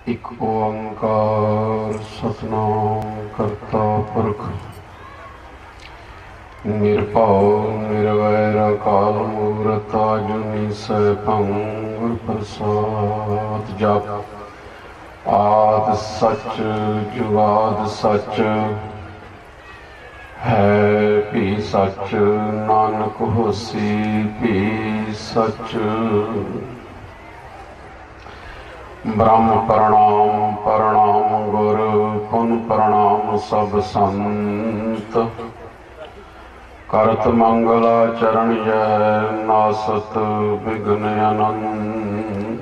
एक ओंकार सतनाम करता पुरख निरभव निर्वैर अकाल मूरत अजूनी सैभं गुर प्रसाद जप आद सच जुगाद सच है भी सच नानक होसी भी सच। ब्रह्म प्रणाम प्रणाम गुरु पुन प्रणाम सब संत करत मंगला चरण जय नासत विघ्न अनंत।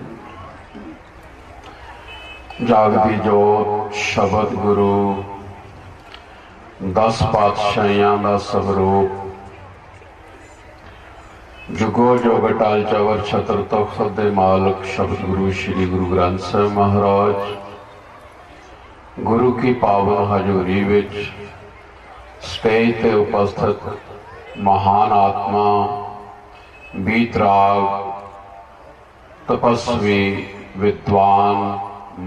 जागदी जोत शब्द गुरु 10 पातशाहियां दा स्वरूप जुगो जुग टाल चवर छत्र तख्त दे मालक शब्द गुरु श्री गुरु ग्रंथ साहिब महाराज गुरु की पावन हजूरी विच स्टेज ते उपस्थित महान आत्मा बीतराग तपस्वी विद्वान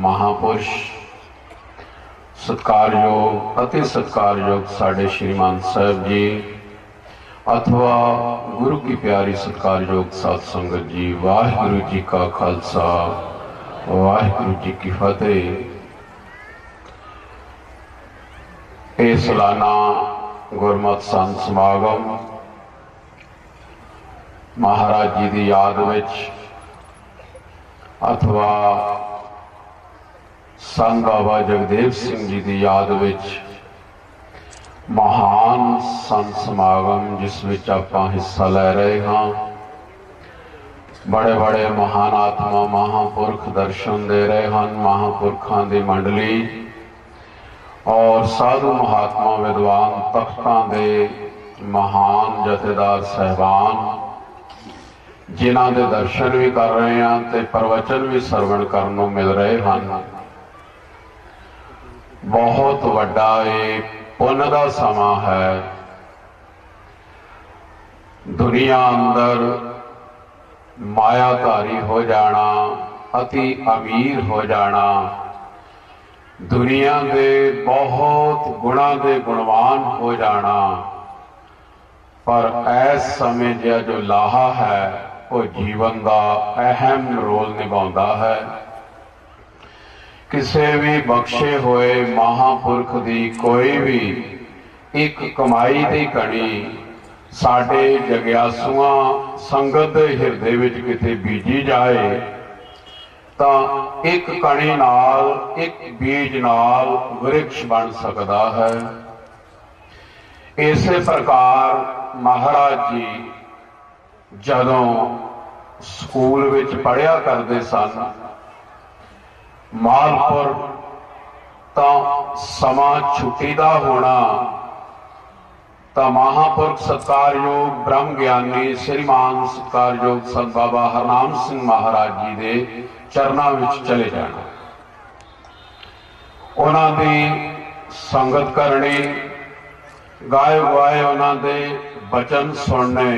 महापुरुष सत्कारयोग अति सत्कारयोग साडे श्रीमान साहब जी अथवा गुरु की प्यारी सत्कारयोग साध संगत जी, वाहिगुरु जी का खालसा वाहिगुरु जी की फतेह। ये सालाना गुरमत संत समागम महाराज जी की याद विच अथवा संत बाबा जगदेव सिंह जी की याद विच महान संत समागम जिस विच आपां हिस्सा लै रहे हाँ। बड़े बड़े महान आत्मा महापुरख दर्शन दे रहे हैं, महापुरखों की मंडली और साधु महात्मा विद्वान तख्तां दे महान जथेदार साहबान जिन्हां दे दर्शन भी कर रहे हैं ते प्रवचन भी सरवण करन नूं मिल रहे हैं। बहुत वड्डा एक पुण्य का समा है। दुनिया अंदर मायाधारी हो जाना, अति अमीर हो जाना, दुनिया के बहुत गुणा के गुणवान हो जाना, पर इस समय जो लाहा है वो जीवन का अहम रोल निभाता है। किसी भी बख्शे हुए महापुरख की कोई भी एक कमाई की कणी साडे जग्यासुआ संगत के हिरदे विच किते बीजी जाए तो एक कणी नाल एक बीज नाल वृक्ष बन सकता है। इस प्रकार महाराज जी जदों स्कूल विच पढ़िया करते सन मालपुर तो समा छुट्टी का होना तो महापुरख सत्कारयोग ब्रह्म ज्ञानी श्रीमान सत्कारयोग संत बाबा हरनाम सिंह महाराज जी के चरणों में चले जाना, उन्होंने संगत करनी, गाए गुआए उन्होंने बचन सुनने।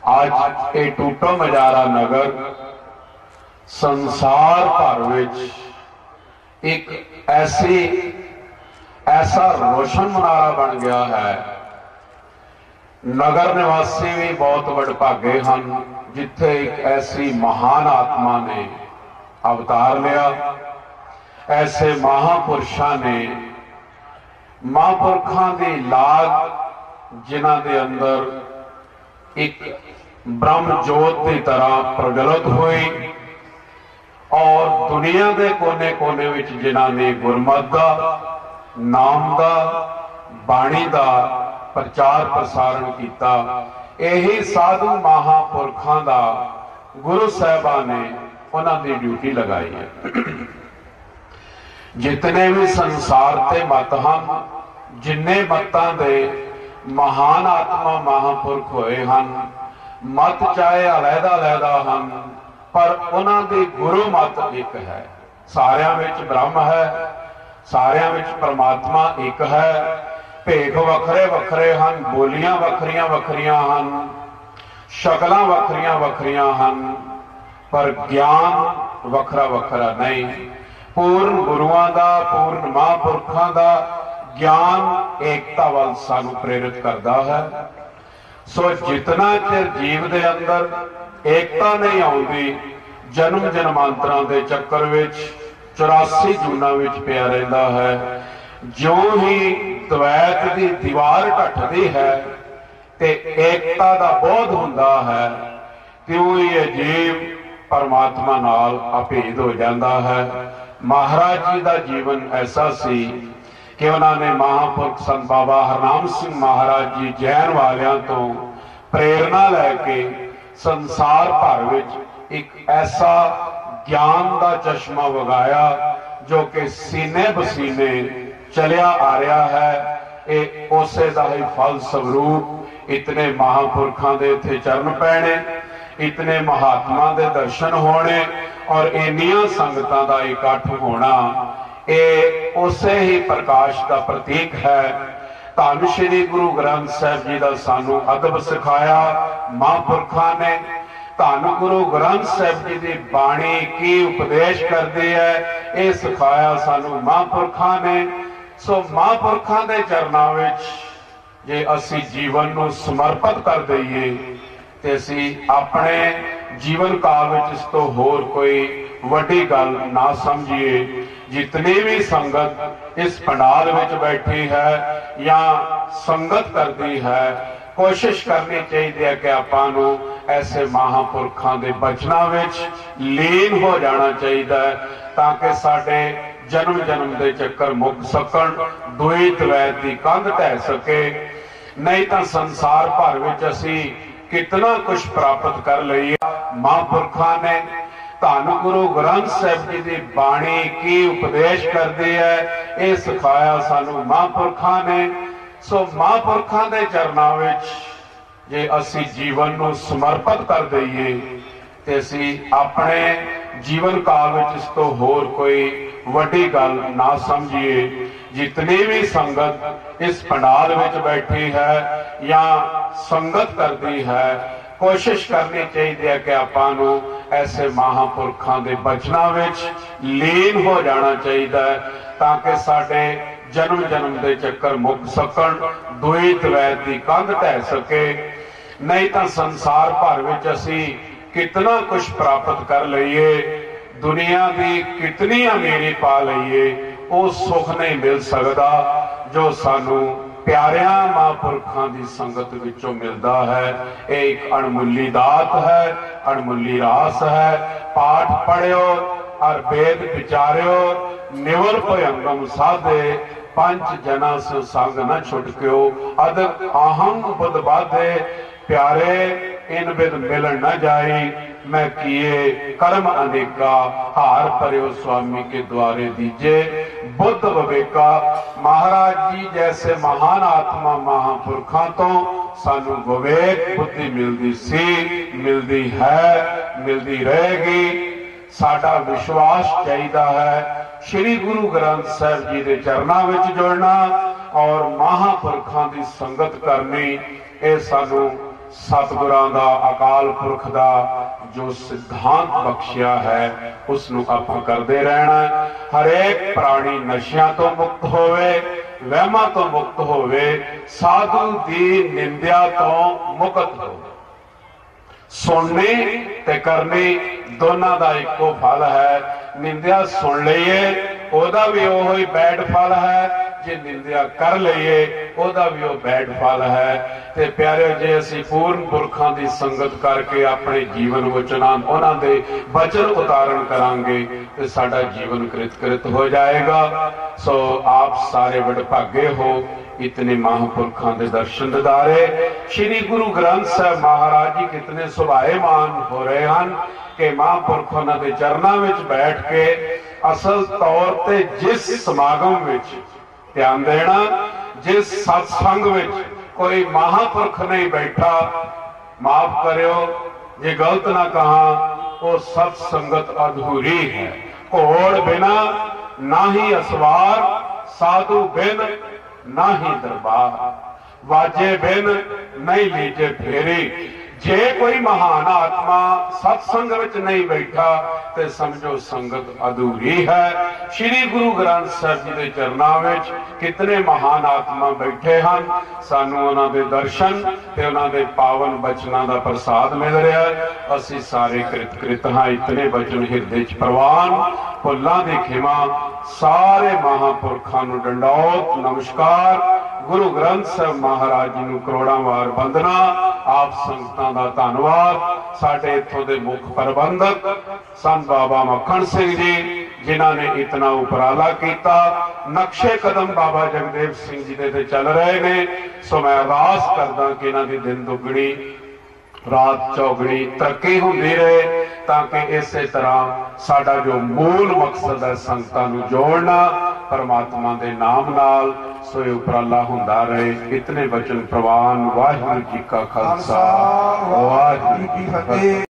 आज ये टूटो मजारा नगर संसार भर विच एक ऐसा रोशन मुनारा बन गया है। नगर निवासी भी बहुत वडभागे हैं जिथे एक ऐसी महान आत्मा ने अवतार लिया। ऐसे महापुरुषों ने महापुरखों की लाग जिन्हां दे अंदर एक ब्रह्म जोत की तरह प्रज्वलित हुई और दुनिया के कोने कोने विच जिन्हां ने गुरमत का नाम का बाणी का प्रचार प्रसारण किया, यही साधु महापुरखों का गुरु साहिबा ने उन्होंने ड्यूटी लगाई है। जितने भी संसार के मत हैं, जिन्ने मतां दे महान आत्मा महापुरख होए हैं, मत चाहे अलहदा अलहदा हैं पर उन्होंने गुरु मत एक है। सारियां विच ब्रह्म है, सारियां विच परमात्मा एक है। भेख वखरे वखरे हैं, बोलियां वखरियां वखरियां हैं, शकलां वखरियां वखरियां हैं, पर ज्ञान वखरा वखरा नहीं, पूर्ण गुरुआं दा, पूर्ण महापुरखां दा ज्ञान एकता वाल सानू प्रेरित करता है। सो जितना चिर जीव दे अंदर एकता नहीं आउंदी, जन्म जन्मांतरां दे चक्कर विच 84 जूना विच पिया रहिंदा है। ज्यों ही द्वैत दी दीवार ढठदी है ते एकता दा बोध हुंदा है, त्यों ही ये जीव परमात्मा नाल अभेद हो जाता है। महाराज जी का जीवन ऐसा सी कि उन्होंने महापुरख संत बाबा हरनाम सिंह महाराज जी जैन वालियां तो प्रेरणा लैके संसार भर विच एक ऐसा ज्ञान का चश्मा वगाया जो कि सीने बसीने चलिया आ रहा है। ये उसे दा ही फल स्वरूप इतने महापुरखों के इत्थे चरण पैने, इतने महात्मा के दर्शन होने और इन्नियां संगतां दा इकट्ठ होना, ये उसे ही प्रकाश का प्रतीक है। धन श्री गुरु ग्रंथ साहिब जी का सानू अदब सिखाया महापुरखों ने। धन गुरु ग्रंथ साहिब जी की बाणी की उपदेश करती है, ये सिखाया सानू महापुरखों ने। सो महापुरखों के चरणों विच जे असी जीवन को समर्पित कर दईए ते असी अपने जीवन काल विच इस तो होर कोई वड्डी गल ना समझिए। जितनी भी संगत इस पंडाल विच बैठी है या संगत करती है, कोशिश करनी चाहिए कि आपां नूं ऐसे महापुरखों के बचनों विच लीन हो जाना चाहिए ताकि साडे जन्म जन्म के चक्कर मुक सकन, दुई द्वैत की कंध ढह सके। नहीं तो संसार भर विच असी कितना कुछ प्राप्त कर लईए। महापुरखों ने धन गुरु ग्रंथ साहिब जी की बाणी की उपदेश करती है, ये सिखाया सानू महापुरखों ने। सो महापुरखों के चरणों विच जे असी जीवन को समर्पित कर दईए ते असी अपने जीवन काल विच इस तो होर कोई वड्डी गल ना समझिए। जितनी भी संगत इस पंडाल विच बैठी है या संगत करती है, कोशिश करनी चाहिए कि आपां नूं ऐसे महापुरखों के बचनों विच लीन हो जाना चाहिए ताकि साडे जन्म जन्म के चक्कर मुक सकन, दुई द्वैत की कंध ढह सके। नहीं तो संसार भर विच असी कितना कुछ प्राप्त कर लईए, दुनिया की कितनी अमीरी पा लईए, वो सुख नहीं मिल सकता जो सानू प्यारियां महापुरखों की संगत विचों मिलता है। एक अणमुली दात है, अणमुली रास है। पाठ पढ़ियो और वेद विचारियो, निवल भयंगम साधे, पंच जना से संग न छुटक्यो, अद आहंग बुध बाधे, प्यारे इन विद मिलन न जाई, मैं किए कर्म अनेका, हार पर्यो स्वामी के द्वारे दीजे, बुद्ध विवेका। महाराज जी जैसे महान आत्मा महापुरखों तो सानू विवेक बुद्धि मिलती सी, मिलती है, मिलती रहेगी। साडा विश्वास चाहिए है श्री गुरु ग्रंथ साहिब जी के चरणों में जुड़ना और महापुरखों की संगत करनी। ये सानू सतगुरां दा, अकाल पुरख दा जो सिद्धांत बख्शिया है उसनू आपां करदे रहना। हरेक प्राणी नशियां तो मुक्त होवे, वहमां तो मुक्त होवे, साधु दी निंदिया तो मुक्त हो। सुननी ते करनी दोनों का इको फल है। निंदिया सुन लीए ओदा भी ओह ही बैड फल है, जे निंदिया कर लीए ओदा भी वो बैड फल है। ते प्यारे जे असी पूर्ण पुरखों की संगत करके अपने जीवन वचन उन्हां दे वचन उतारण करांगे तो साडा जीवन कृत हो जाएगा। सो आप सारे वडभागे हो, इतने महापुरखों के दर्शन दिदारे। श्री गुरु ग्रंथ साहिब महाराज जी कितने सुभाएमान हो रहे हैं कि महापुरखों के चरणों में बैठ के असल तौर पे जिस समागम विच ध्यान देना, जिस सत्संग विच कोई महापुरख नहीं बैठा, माफ करियो ये गलत ना कहा, वो सत्संगत अधूरी है। घोड़ बिना ना ही असवार, साधु बिन ना ही दरबार, वाजे बिन नहीं लीजे फेरी। जे कोई महान आत्मा सत्संग विच नहीं बैठा तो समझो संगत अधूरी है। श्री गुरु ग्रंथ साहिब जी के चरणों में कितने महान आत्मा बैठे हैं, सानू उन्हां दे दर्शन ते उन्हां दे पावन बचनों का प्रसाद मिल रहा है। असी सारे कृतकृत हाँ, इतने बचन हिरदे च प्रवान, भुल्लां दी खिमा, सारे महापुरखों नूं डंडौत नमस्कार। गुरु ग्रंथ साहिब महाराज जी नूं करोड़ां वार वंदना। आप संगतां दा धन्नवाद। साडे इत्थों दे मुख प्रबंधक सन बाबा मक्खण सिंह जी, जिन्हां ने इतना उपराला किया। नक्शे कदम बाबा जगदेव सिंह जी दे चल रहे ने। सो मैं अरदास करदा कि इन्हां दी दिन दुगणी रात चौगनी तरक्की होंदी रहे, ताकि इस तरह साडा जो मूल मकसद है संगतां नूं जोड़ना परमात्मा दे नाम नाल, सो उपराला हुंदा रहे। इतने वचन प्रवान। वाहिगुरू जी का खालसा, वाहिगुरू जी की फतेह।